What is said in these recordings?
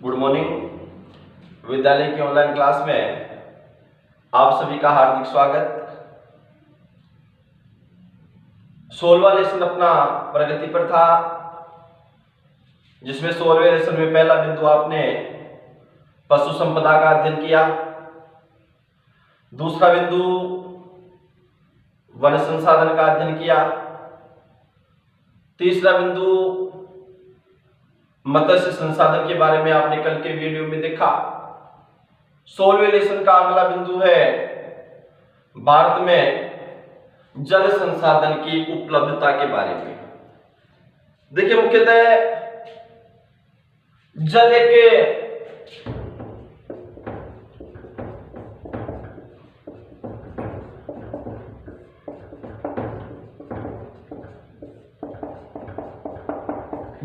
Good morning. विद्यालय की online class में आप सभी का हार्दिक स्वागत। 16वां लेसन अपना प्रगति पर था, जिसमें 16वें लेसन में पहला बिंदु आपने पशु संपदा का अध्ययन किया, दूसरा बिंदु वन संसाधन का अध्ययन किया, तीसरा बिंदु मत्स्य संसाधन के बारे में आपने कल के वीडियो में देखा। 16वें लेसन का अगला बिंदु है भारत में जल संसाधन की उपलब्धता के बारे में। देखिए, मुख्यतः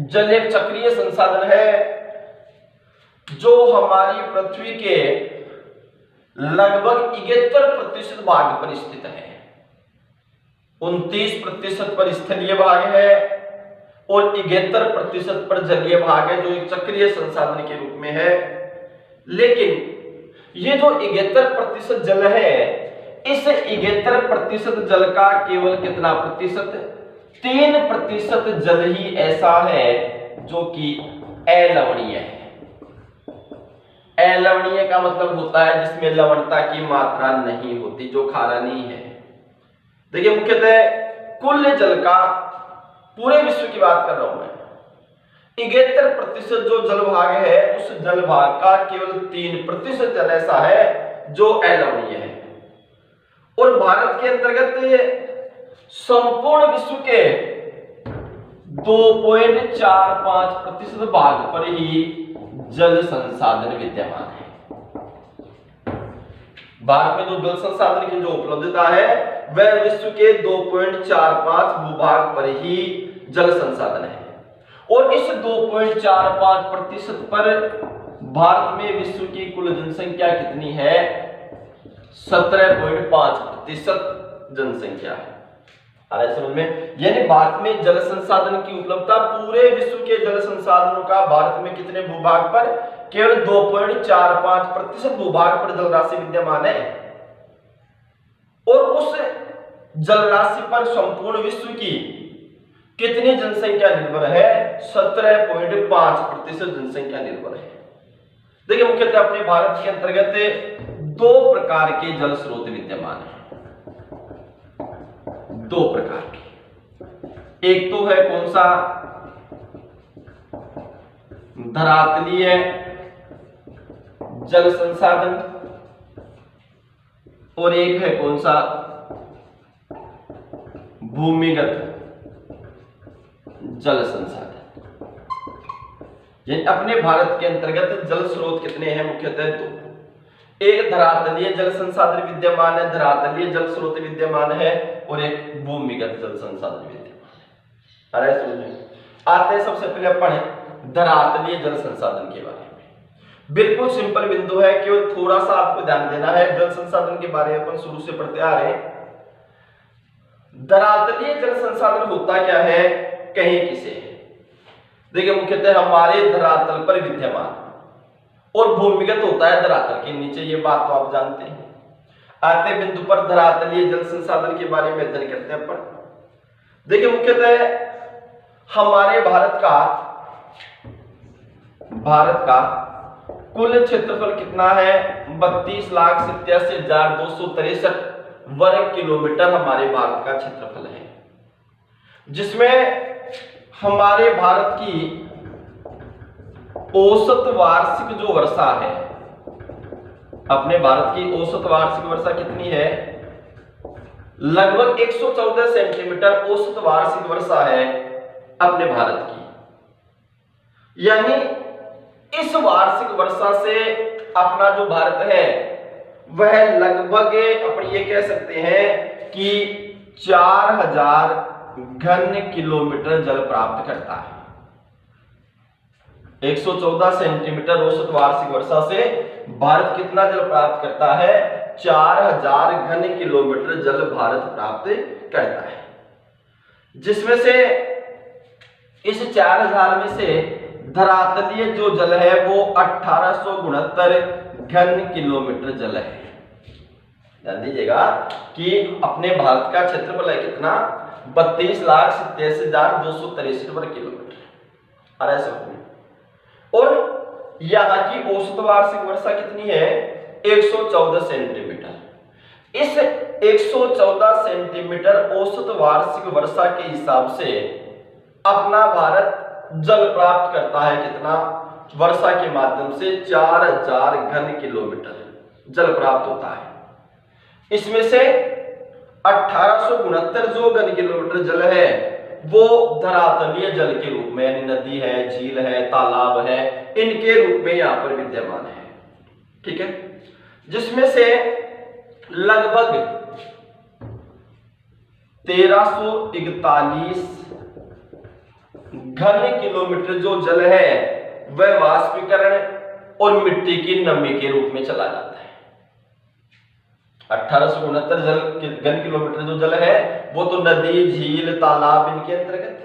जल एक चक्रीय संसाधन है जो हमारी पृथ्वी के लगभग 71% भाग पर स्थित है। 29% पर स्थलीय भाग है और 71% पर जलीय भाग है, जो एक चक्रीय संसाधन के रूप में है। लेकिन ये जो 71% जल है, इस 71% जल का केवल कितना प्रतिशत, 3% जल ही ऐसा है जो कि अलवणीय है। अलवणीय का मतलब होता है जिसमें लवणता की मात्रा नहीं होती, जो खारा नहीं है। देखिए, मुख्यतः कुल जल का, पूरे विश्व की बात कर रहा हूं मैं, 71% जो जल भाग है, उस जल भाग का केवल 3% जल ऐसा है जो अलवणीय है। और भारत के अंतर्गत संपूर्ण विश्व के 2.45% भाग पर ही जल संसाधन विद्यमान है। भारत में जो जल संसाधन की जो उपलब्धता है, वह विश्व के 2.45 भूभाग पर ही जल संसाधन है। और इस 2.45% पर भारत में विश्व की कुल जनसंख्या कितनी है? 17.5% जनसंख्या है। समझ में? यानी भारत में जल संसाधन की उपलब्धता, पूरे विश्व के जल संसाधनों का भारत में कितने भूभाग पर? केवल 2.45% भूभाग पर जल राशि विद्यमान है। और उस जल राशि पर संपूर्ण विश्व की कितनी जनसंख्या निर्भर है? 17.5% जनसंख्या निर्भर है। देखिए, मुख्यतः अपने भारत के अंतर्गत 2 प्रकार के जल स्रोत विद्यमान है। 2 प्रकार के। एक तो है कौन सा? धरातलीय जल संसाधन, और एक है कौन सा? भूमिगत जल संसाधन। यानी अपने भारत के अंतर्गत जल स्रोत कितने हैं? मुख्यतः 2। एक धरातलीय जल संसाधन विद्यमान है, धरातलीय जल स्रोत विद्यमान है, और एक भूमिगत जल संसाधन विद्यमान है। अरे समझिए, आते हैं सबसे पहले अपन धरातलीय जल संसाधन के बारे में। बिल्कुल सिंपल बिंदु है, केवल थोड़ा सा आपको ध्यान देना है। जल संसाधन के बारे में अपन शुरू से पढ़ते आ रहे हैं। धरातलीय जल संसाधन होता क्या है, कहीं किसे? देखिए, मुख्यतः हमारे धरातल पर विद्यमान, और भूमिगत होता है धरातल के नीचे। ये बात तो आप जानते हैं। आते बिंदु पर धरातलीय जल संसाधन के बारे में अध्ययन करते हैं अपन। देखिए, मुख्यतः हमारे भारत का कुल क्षेत्रफल कितना है? 32,87,263 वर्ग किलोमीटर हमारे भारत का क्षेत्रफल है, जिसमें हमारे भारत की औसत वार्षिक जो वर्षा है, अपने भारत की औसत वार्षिक वर्षा कितनी है? लगभग 114 सेंटीमीटर औसत वार्षिक वर्षा है अपने भारत की। यानी इस वार्षिक वर्षा से अपना जो भारत है, वह लगभग अपन ये कह सकते हैं कि 4000 घन किलोमीटर जल प्राप्त करता है। 114 सेंटीमीटर औसत वार्षिक वर्षा से भारत कितना जल प्राप्त करता है? 4000 घन किलोमीटर जल भारत प्राप्त करता है, जिसमें से इस 4000 में से धरातलीय जो जल है वो 1869 घन किलोमीटर जल है। ध्यान दीजिएगा कि अपने भारत का क्षेत्रफल है कितना, 32,87,263 वर्ग किलोमीटर। अरे समझ में। और यहाँ की औसत वार्षिक वर्षा कितनी है, 114 सेंटीमीटर। इस 114 सेंटीमीटर औसत वार्षिक वर्षा के हिसाब से अपना भारत जल प्राप्त करता है कितना, वर्षा के माध्यम से 4000 घन किलोमीटर जल प्राप्त होता है। इसमें से 1869 जो घन किलोमीटर जल है वो धरातलीय जल के रूप में, यानी नदी है, झील है, तालाब है, इनके रूप में यहां पर विद्यमान है। ठीक है, जिसमें से लगभग 1341 घन किलोमीटर जो जल है वह वाष्पीकरण और मिट्टी की नमी के रूप में चला जाता है। 1869 घन किलोमीटर जो जल है वो तो नदी, झील, तालाब इनके अंतर्गत।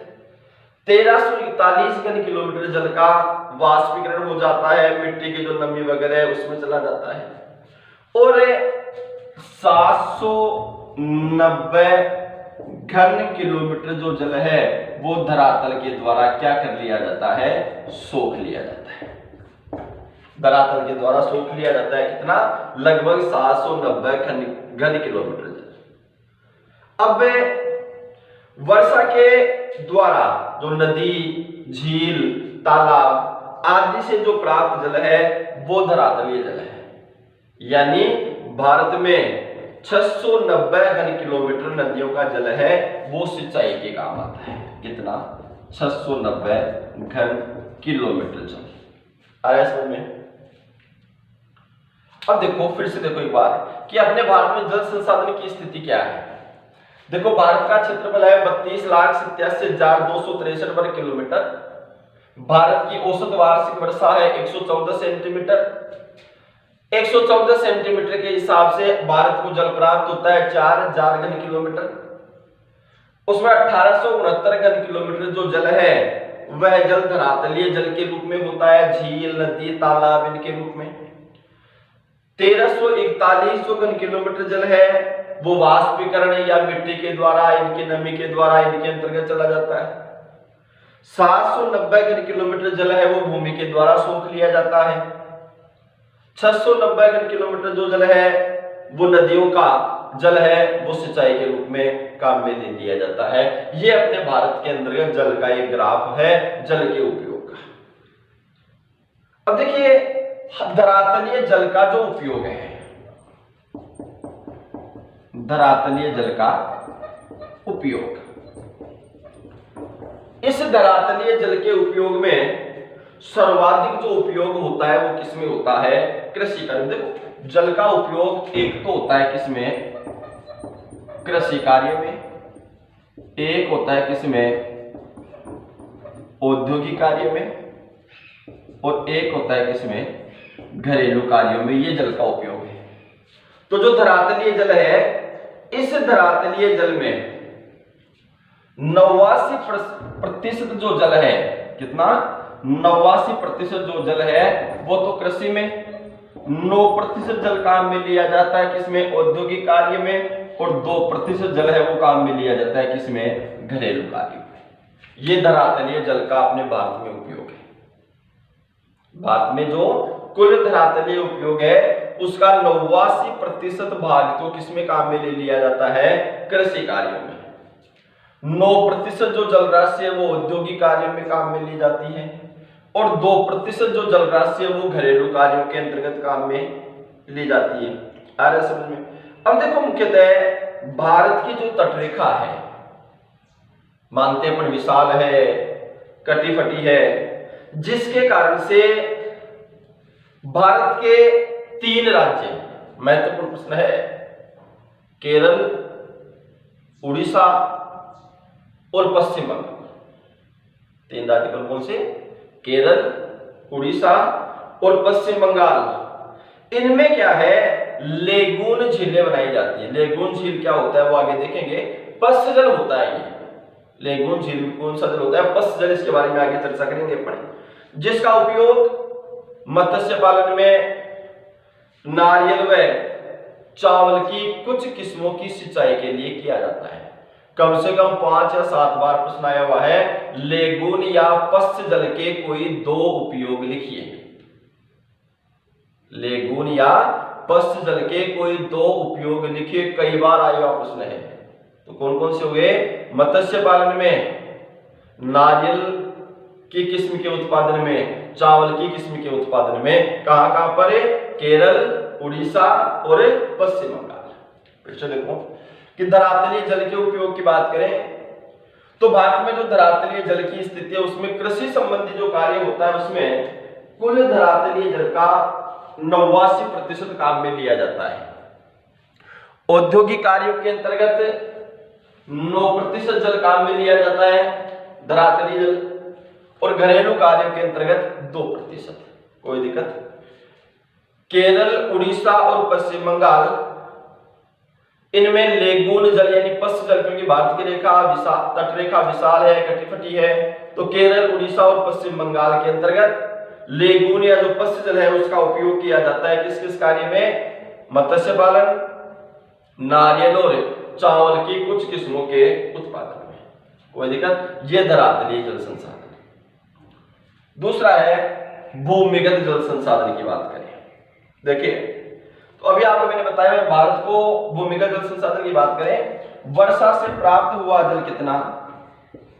1341 घन किलोमीटर जल का वाष्पीकरण हो जाता है, मिट्टी की जो नमी वगैरह है उसमें चला जाता है। और 790 घन किलोमीटर जो जल है वो धरातल के द्वारा क्या कर लिया जाता है, सोख लिया जाता है। धरातल के द्वारा सोख लिया जाता है कितना, लगभग 790 घन किलोमीटर जल। अब वर्षा के द्वारा जो नदी, झील, तालाब आदि से जो प्राप्त जल है वो धरातलीय जल है। यानी भारत में 690 घन किलोमीटर नदियों का जल है वो सिंचाई के काम आता है। कितना, 690 घन किलोमीटर जल। आ रहा है समझ में। अब देखो, फिर से देखो एक बार कि अपने भारत में जल संसाधन की स्थिति क्या है। देखो, भारत का क्षेत्रफल है 32,87,263 वर्ग किलोमीटर। भारत की औसत वार्षिक वर्षा है 114 सेंटीमीटर। 114 सेंटीमीटर के हिसाब से भारत को जल प्राप्त होता है 4000 घन किलोमीटर। उसमें 1869 घन किलोमीटर जो जल है वह जल धरातलीय जल के रूप में होता है, झील, नदी, तालाब इनके रूप में। 1341 जो घन किलोमीटर जल है वो वाष्पीकरण या मिट्टी के द्वारा, इनकी नमी के द्वारा इनके अंतर्गत चला जाता है। 790 घन किलोमीटर जल है वो भूमि के द्वारा सोख लिया जाता है। 690 घन किलोमीटर जो जल है वो नदियों का जल है वो सिंचाई के रूप में काम में ले लिया जाता है। ये अपने भारत के अंतर्गत जल का एक ग्राफ है जल के उपयोग का। अब देखिए, धरातलीय जल का जो उपयोग है, धरातलीय जल का उपयोग, इस धरातलीय जल के उपयोग में सर्वाधिक जो उपयोग होता है वो किसमें होता है, कृषि कार्य। देखो, जल का उपयोग एक तो होता है किसमें, कृषि कार्य में, एक होता है किसमें, औद्योगिक कार्य में, और एक होता है किसमें, घरेलू कार्यों में। ये जल का उपयोग है। तो जो धरातलीय जल है, इस धरातलीय जल में 89% जो जल है, कितना, 89% जो जल है वो तो कृषि में, 9% जल काम में लिया जाता है किसमें, औद्योगिक कार्य में, और 2% जल है वो काम में लिया जाता है किसमें, घरेलू कार्य में। ये धरातलीय जल का अपने भारत में उपयोग है। भारत में जो कुल धरातलीय उपयोग है उसका 89% भाग तो किसमें काम में ले लिया जाता है, कृषि कार्यों में। 9% जो जल राशि है वो औद्योगिक कार्यों में काम में ली जाती है, और 2% जो जल राशि है वो घरेलू कार्यों के अंतर्गत काम में ली जाती है। आ रहा है समझ में। अब देखो, मुख्यतः भारत की जो तटरेखा है, मानते हैं अपन विशाल है, कटी-फटी है, जिसके कारण से भारत के 3 राज्य, महत्वपूर्ण प्रश्न है, केरल, उड़ीसा और पश्चिम बंगाल। 3 राज्य कौन से, केरल, उड़ीसा और पश्चिम बंगाल। इनमें क्या है, लेगून झीलें बनाई जाती है। लेगून झील क्या होता है वो आगे देखेंगे। पश्च जल होता है ये लेगून झील। कौन सा जल होता है, पश्च जल। इसके बारे में आगे चर्चा करेंगे अपन। जिसका उपयोग मत्स्य पालन में नारियल व चावल की कुछ किस्मों की सिंचाई के लिए किया जाता है। कम से कम 5 या 7 बार प्रश्न आया हुआ है। लेगून या पश्च जल के कोई 2 उपयोग लिखिए। लेगून या पश्च जल के कोई 2 उपयोग लिखिए। कई बार आया हुआ प्रश्न है। तो कौन कौन से हुए? मत्स्य पालन में, नारियल की किस्म के उत्पादन में, चावल की किस्म के उत्पादन में। कहां पर? केरल, उड़ीसा और पश्चिम बंगाल। फिर से देखो कि धरातलीय जल के उपयोग की बात करें तो भारत में जो धरातलीय जल की स्थिति है उसमें कृषि संबंधी जो कार्य होता है उसमें कुल धरातलीय जल का 89% काम में लिया जाता है। औद्योगिक कार्यों के अंतर्गत 9% जल काम में लिया जाता है धरातलीय जल, और घरेलू कार्यों के अंतर्गत 2%। कोई दिक्कत? केरल, उड़ीसा और पश्चिम बंगाल, इनमें लेगून जल यानी पश्च जल, क्योंकि भारत की रेखा विशाल, तटरेखा विशाल है, कटिफटी है, तो केरल, उड़ीसा और पश्चिम बंगाल के अंतर्गत लेगून या जो पश्च जल है उसका उपयोग किया जाता है। किस किस कार्य में? मत्स्य पालन, नारियल और चावल की कुछ किस्मों के उत्पादन में। कोई दिक्कत? ये धरातलीय जल संसाधन। दूसरा है भूमिगत जल संसाधन की बात करें। देखिए, तो अभी आपको मैंने बताया भारत को भूमिगत जल संसाधन की बात करें, वर्षा से प्राप्त हुआ जल कितना?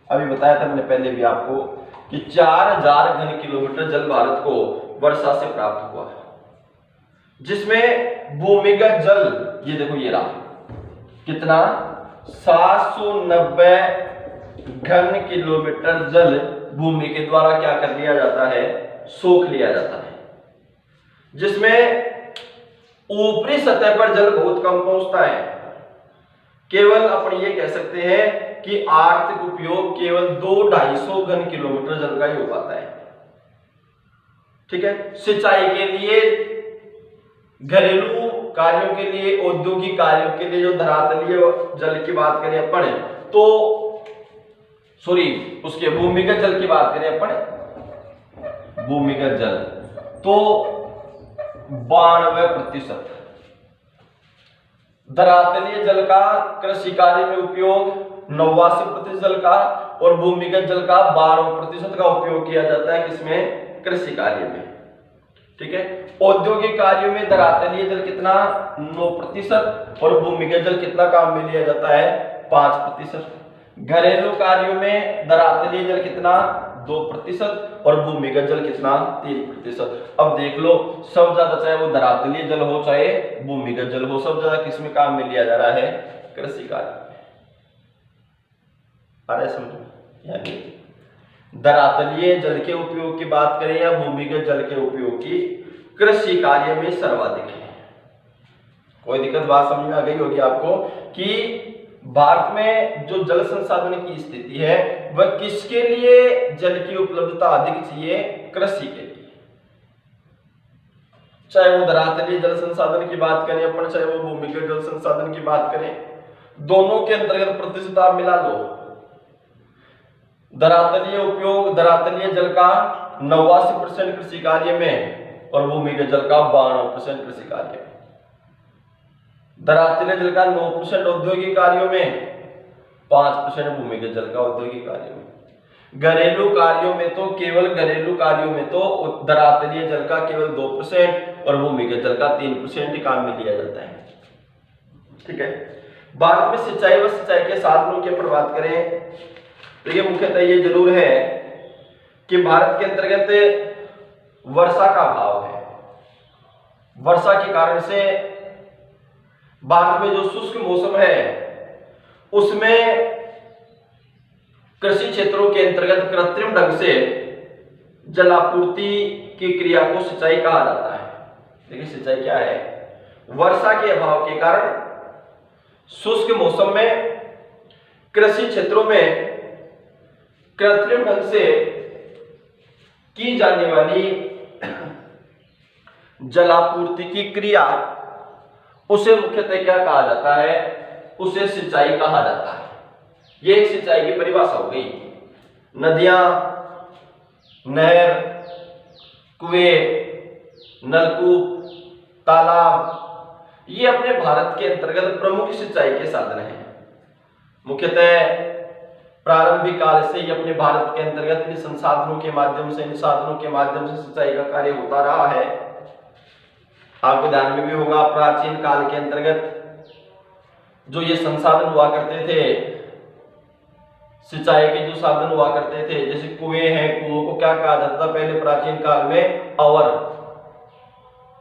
अभी बताया था मैंने पहले भी आपको कि 4000 घन किलोमीटर जल भारत को वर्षा से प्राप्त हुआ है, जिसमें भूमिगत जल, ये देखो ये रहा कितना, 790 घन किलोमीटर जल भूमि के द्वारा क्या कर लिया जाता है? सोख लिया जाता है, जिसमें ऊपरी सतह पर जल बहुत कम पहुंचता है। केवल अपन ये कह सकते हैं कि आर्थिक उपयोग केवल 200-250 घन किलोमीटर जल का ही हो पाता है। ठीक है? सिंचाई के लिए, घरेलू कार्यों के लिए, औद्योगिक कार्यों के लिए जो धरातलीय जल की बात करें अपन, तो उसके भूमिगत जल की बात करें अपन, भूमिगत जल तो 92%। धरातलीय जल का कृषि कार्य में उपयोग 89% जल का, और भूमिगत जल का 12% का उपयोग किया जाता है किसमें? कृषि कार्य में। ठीक है? औद्योगिक कार्यों में धरातलीय जल कितना? 9%, और भूमिगत जल कितना काम में लिया जाता है? 5%। घरेलू कार्यों में धरातलीय जल कितना? 2%, और भूमिगत जल कितना? 3%। अब देख लो, सब ज्यादा चाहे वो धरातलीय जल हो चाहे भूमिगत जल हो, सब ज्यादा किसमें काम में लिया जा रहा है? कृषि कार्य में। अरे समझो, यानी धरातलीय जल के उपयोग की बात करें या भूमिगत जल के उपयोग की, कृषि कार्य में सर्वाधिक है। कोई दिक्कत? बात समझ में आ गई होगी आपको कि भारत में जो जल संसाधन की स्थिति है वह किसके लिए जल की उपलब्धता अधिक चाहिए? कृषि के लिए। चाहे वो धरातलीय जल संसाधन की बात करें अपन, चाहे वो भूमिगत जल संसाधन की बात करें, दोनों के अंतर्गत प्रतिशत आप मिला लो। धरातलीय उपयोग, धरातलीय जल का 89% कृषि कार्य में, और भूमिगत जल का 92% कृषि कार्य में। धरातलीय जल का 9% औद्योगिक कार्यों में, 5% भूमिगत जल का औद्योगिक कार्यों में। घरेलू कार्यों में तो केवल घरेलू कार्यों में तो धरातलीय जल का केवल 2% और भूमिगत जल का 3% ही काम में लिया जाता है। ठीक है? भारत में सिंचाई व सिंचाई के साधनों की बात करें तो ये मुख्यतः ये जरूर है कि भारत के अंतर्गत वर्षा का अभाव है। वर्षा के कारण से भारत में जो शुष्क मौसम है उसमें कृषि क्षेत्रों के अंतर्गत कृत्रिम ढंग से जलापूर्ति की क्रिया को सिंचाई कहा जाता है। देखिए, सिंचाई क्या है? वर्षा के अभाव के कारण शुष्क मौसम में कृषि क्षेत्रों में कृत्रिम ढंग से की जाने वाली जलापूर्ति की क्रिया, उसे मुख्यतः क्या कहा जाता है? उसे सिंचाई कहा जाता है। ये एक सिंचाई की परिभाषा हो गई। नदियां, नहर, कुएं, नलकूप, तालाब, ये अपने भारत के अंतर्गत प्रमुख सिंचाई के साधन हैं। मुख्यतः प्रारंभिक काल से ही अपने भारत के अंतर्गत इन संसाधनों के माध्यम से, इन साधनों के माध्यम से सिंचाई का कार्य होता रहा है। आपको ध्यान में भी होगा, प्राचीन काल के अंतर्गत जो ये संसाधन हुआ करते थे, सिंचाई के जो साधन हुआ करते थे, जैसे कुएं हैं, कुओं को क्या कहा जाता था पहले प्राचीन काल में? अवर।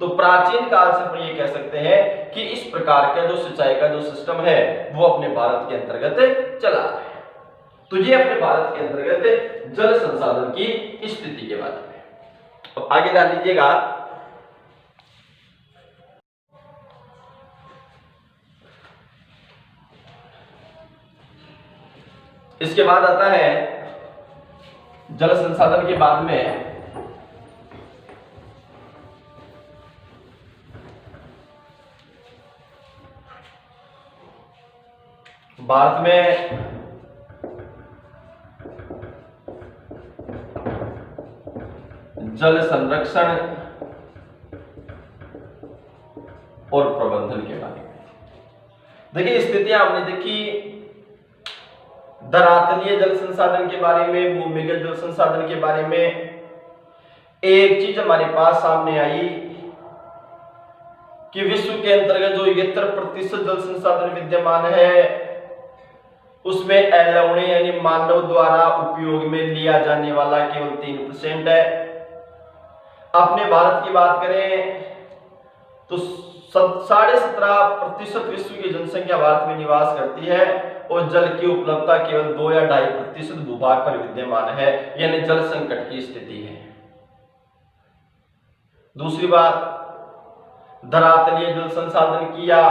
तो प्राचीन काल से हम ये कह सकते हैं कि इस प्रकार का जो सिंचाई का जो सिस्टम है वो अपने भारत के अंतर्गत चला है। तो ये अपने भारत के अंतर्गत जल संसाधन की स्थिति के बारे में। अब आगे ध्यान दीजिएगा, इसके बाद आता है जल संसाधन के बाद में भारत में जल संरक्षण और प्रबंधन के बारे में। देखिए स्थितियां हमने देखी, धरातलीय जल संसाधन के बारे में, भूमिगत जल संसाधन के बारे में। एक चीज हमारे पास सामने आई कि विश्व के अंतर्गत जो 71% जल संसाधन विद्यमान है उसमें अलवणीय यानी मानव द्वारा उपयोग में लिया जाने वाला केवल 3% है। अपने भारत की बात करें तो 17.5% विश्व की जनसंख्या भारत में निवास करती है और जल की उपलब्धता केवल 2 या 2.5% भूभाग पर विद्यमान है, यानी जल संकट की स्थिति है। दूसरी बात, धरातलीय जल संसाधन की या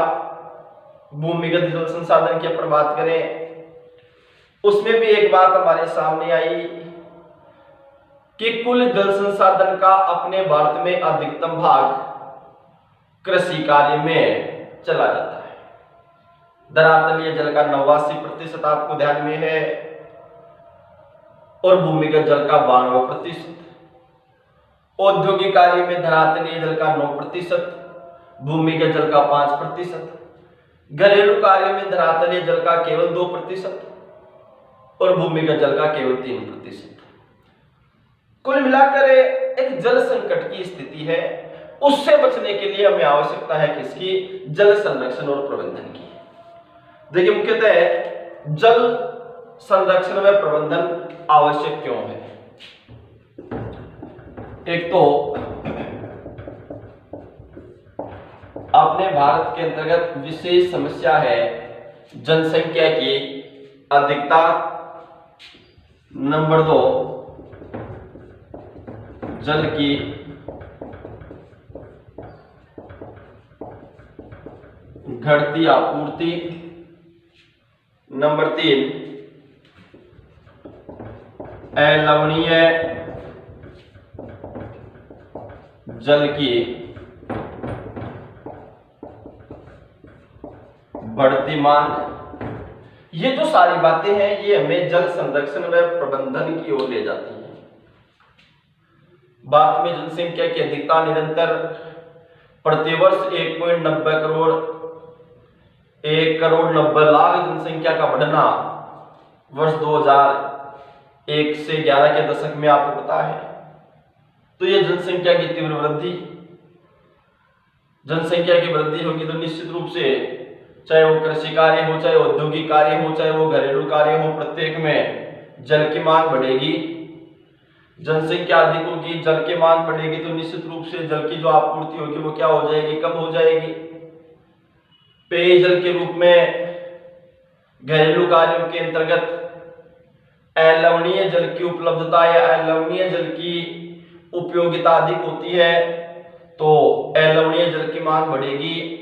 भूमिगत जल संसाधन की अपन बात करें, उसमें भी एक बात हमारे सामने आई कि कुल जल संसाधन का अपने भारत में अधिकतम भाग कृषि कार्य में चला जाता है। धरातलीय जल का 89% आपको ध्यान में है और भूमिगत जल का 92%। औद्योगिक कार्य में धरातलीय जल का 9%, भूमिगत जल का 5%। घरेलू कार्य में धरातलीय जल का केवल 2% और भूमिगत जल का केवल 3%। कुल मिलाकर एक जल संकट की स्थिति है। उससे बचने के लिए हमें आवश्यकता है किसकी? जल संरक्षण और प्रबंधन की। देखिए मुख्यतः जल संरक्षण व प्रबंधन आवश्यक क्यों है? एक तो अपने भारत के अंतर्गत विशेष समस्या है जनसंख्या की अधिकता। नंबर 2, जल की घटती आपूर्ति। नंबर 3, अलवणीय जल की बढ़ती मांग। ये जो सारी बातें हैं ये हमें जल संरक्षण व प्रबंधन की ओर ले जाती हैं। भारत में जनसंख्या की अधिकता निरंतर प्रतिवर्ष 1 करोड़ 90 लाख जनसंख्या का बढ़ना वर्ष 2001 से 11 के दशक में आपको पता है। तो ये जनसंख्या की तीव्र वृद्धि, जनसंख्या की वृद्धि होगी तो निश्चित रूप से चाहे वो कृषि कार्य हो, चाहे औद्योगिक कार्य हो, चाहे वो घरेलू कार्य हो, प्रत्येक में जल की मांग बढ़ेगी। जनसंख्या अधिक होगी, जल की मांग बढ़ेगी तो निश्चित रूप से जल की जो आपूर्ति होगी वो क्या हो जाएगी? कम हो जाएगी। पेयजल के रूप में घरेलू कार्यों के अंतर्गत अलवणीय जल की उपलब्धता या अलवणीय जल की उपयोगिता अधिक होती है तो अलवणीय जल की मांग बढ़ेगी।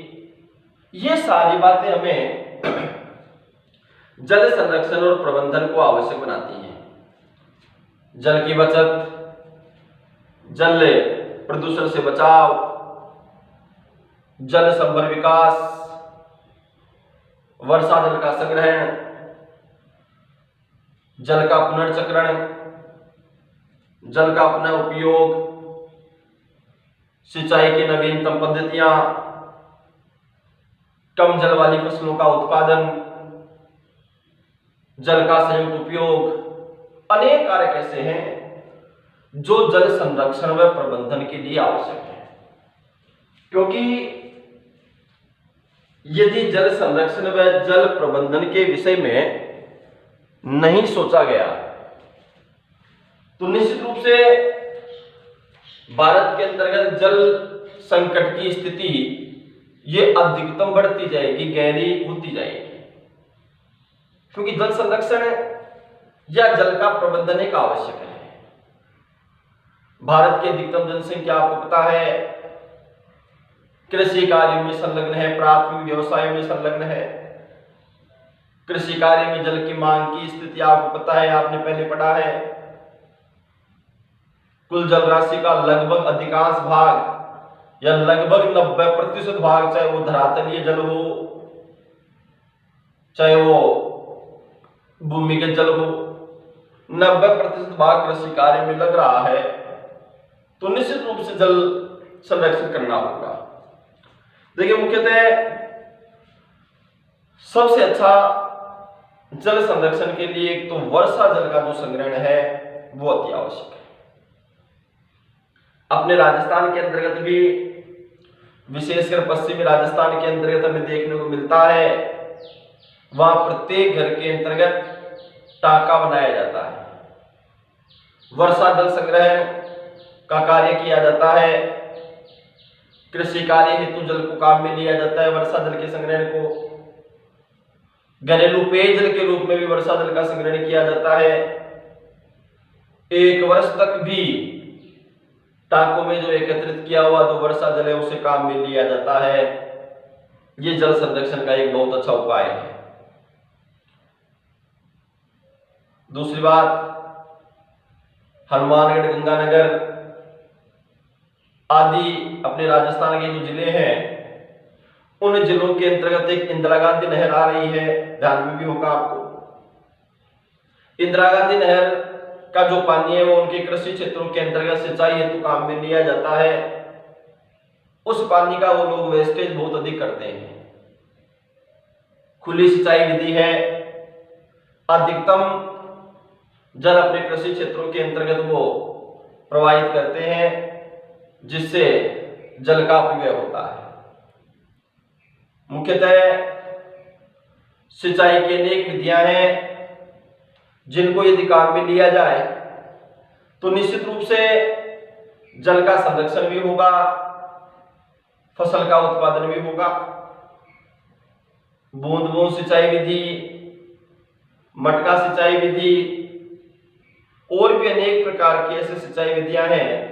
ये सारी बातें हमें जल संरक्षण और प्रबंधन को आवश्यक बनाती हैं। जल की बचत, जल प्रदूषण से बचाव, जल संभर विकास, वर्षा जल का संग्रहण, जल का पुनर्चक्रण, जल का पुनः उपयोग, सिंचाई की नवीनतम पद्धतियां, कम जल वाली फसलों का उत्पादन, जल का संयुक्त उपयोग, अनेक कारक ऐसे हैं जो जल संरक्षण व प्रबंधन के लिए आवश्यक है। क्योंकि यदि जल संरक्षण व जल प्रबंधन के विषय में नहीं सोचा गया तो निश्चित रूप से भारत के अंतर्गत जल संकट की स्थिति ये अधिकतम बढ़ती जाएगी, गहरी होती जाएगी। क्योंकि जल संरक्षण या जल का प्रबंधन एक आवश्यक है। भारत की अधिकतम जनसंख्या आपको पता है कृषि कार्यों में संलग्न है, प्राथमिक व्यवसायों में संलग्न है। कृषि कार्य में जल की मांग की स्थिति आपको पता है, आपने पहले पढ़ा है। कुल जल राशि का लगभग अधिकांश भाग या लगभग 90% भाग, चाहे वो धरातलीय जल हो, चाहे वो भूमिगत जल हो, 90% भाग कृषि कार्य में लग रहा है। तो निश्चित रूप से जल संरक्षण करना होगा। देखिए, मुख्यतः सबसे अच्छा जल संरक्षण के लिए एक तो वर्षा जल का जो संग्रहण है वो अति आवश्यक है। अपने राजस्थान के अंतर्गत भी, विशेषकर पश्चिमी राजस्थान के अंतर्गत हमें देखने को मिलता है, वहां प्रत्येक घर के अंतर्गत टांका बनाया जाता है। वर्षा जल संग्रहण का कार्य किया जाता है। कृषि कार्य हेतु जल को काम में लिया जाता है। वर्षा जल के संग्रहण को घरेलू पेयजल के रूप में भी वर्षा जल का संग्रहण किया जाता है। 1 वर्ष तक भी टांकों में जो एकत्रित किया हुआ जो वर्षा जल है उसे काम में लिया जाता है। ये जल संरक्षण का एक बहुत अच्छा उपाय है। दूसरी बात, हनुमानगढ़, गंगानगर आदि अपने राजस्थान के जो जिले हैं उन जिलों के अंतर्गत एक इंदिरा गांधी नहर आ रही है, ध्यान में भी होगा आपको। इंदिरा गांधी नहर का जो पानी है वो उनके कृषि क्षेत्रों के अंतर्गत सिंचाई हेतु काम में लिया जाता है। उस पानी का वो लोग वेस्टेज बहुत अधिक करते हैं। खुली सिंचाई विधि है, अधिकतम जल अपने कृषि क्षेत्रों के अंतर्गत वो प्रवाहित करते हैं, जिससे जल का अपव्यय होता है। मुख्यतः सिंचाई की अनेक विधियां हैं जिनको यदि काम में लिया जाए तो निश्चित रूप से जल का संरक्षण भी होगा, फसल का उत्पादन भी होगा। बूंद बूंद सिंचाई विधि, मटका सिंचाई विधि और भी अनेक प्रकार की ऐसी सिंचाई विधियां हैं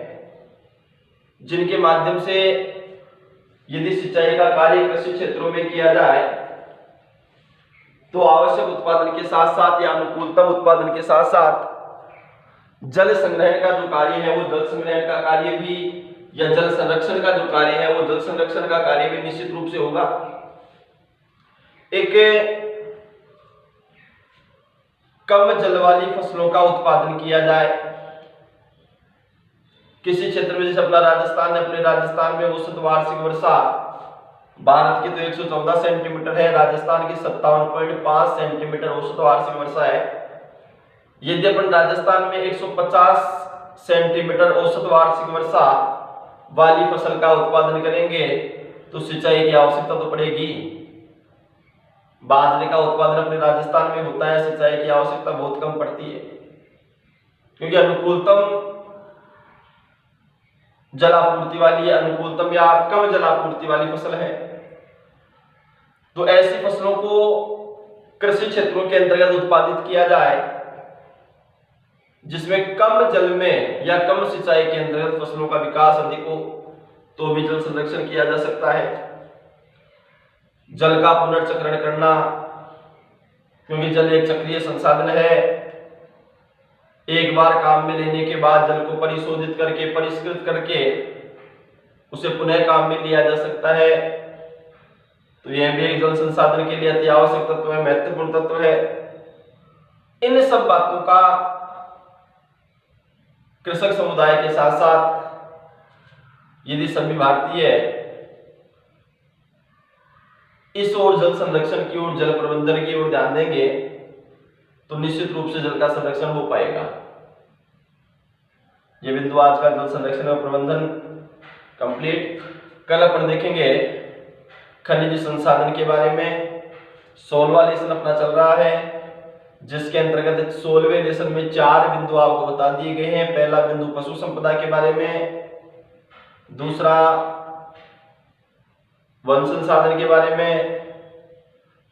जिनके माध्यम से यदि सिंचाई का कार्य कृषि क्षेत्रों में किया जाए तो आवश्यक उत्पादन के साथ साथ या अनुकूलतम उत्पादन के साथ साथ जल संग्रहण का जो कार्य है वो जल संग्रहण का कार्य भी, या जल संरक्षण का जो कार्य है वो जल संरक्षण का कार्य भी निश्चित रूप से होगा। एक कम जल वाली फसलों का उत्पादन किया जाए। किसी क्षेत्र में, जैसे अपना राजस्थान है, अपने राजस्थान में औसत वार्षिक वर्षा भारत की तो 114 सेंटीमीटर है, राजस्थान की 57.5 सेंटीमीटर औसत वार्षिक वर्षा है। यदि अपन राजस्थान में 150 सेंटीमीटर औसत वार्षिक वर्षा वाली फसल का उत्पादन करेंगे तो सिंचाई की आवश्यकता तो पड़ेगी। बाजरे का उत्पादन अपने राजस्थान में होता है, सिंचाई की आवश्यकता बहुत कम पड़ती है क्योंकि अनुकूलतम जलापूर्ति वाली, अनुकूलतम या कम जलापूर्ति वाली फसल है। तो ऐसी फसलों को कृषि क्षेत्रों के अंतर्गत उत्पादित किया जाए जिसमें कम जल में या कम सिंचाई के अंतर्गत फसलों का विकास अधिक हो, तो भी जल संरक्षण किया जा सकता है। जल का पुनर्चक्रण करना, क्योंकि जल एक चक्रीय संसाधन है। एक बार काम में लेने के बाद जल को परिशोधित करके, परिष्कृत करके उसे पुनः काम में लिया जा सकता है। तो यह भी एक जल संसाधन के लिए अति आवश्यक तत्व है, महत्वपूर्ण तत्व है। इन सब बातों का कृषक समुदाय के साथ साथ यदि सभी भारतीय इस ओर जल संरक्षण की ओर, जल प्रबंधन की ओर ध्यान देंगे तो निश्चित रूप से जल का संरक्षण हो पाएगा। ये बिंदु आज का जल संरक्षण और प्रबंधन कंप्लीट। कल अपन देखेंगे खनिज संसाधन के बारे में। 16वां लेसन अपना चल रहा है, जिसके अंतर्गत 16वें लेसन में 4 बिंदु आपको बता दिए गए हैं। पहला बिंदु पशु संपदा के बारे में, दूसरा वन संसाधन के बारे में,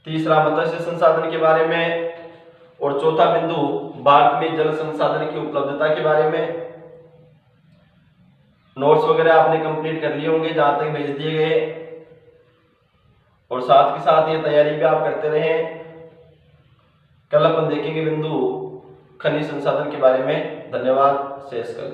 तीसरा मत्स्य संसाधन के बारे में और चौथा बिंदु भारत में जल संसाधन की उपलब्धता के बारे में। नोट्स वगैरह आपने कंप्लीट कर लिए होंगे जहां तक भेज दिए गए, और साथ के साथ ये तैयारी भी आप करते रहें। कल अपन देखेंगे बिंदु खनिज संसाधन के बारे में। धन्यवाद। शेष कल।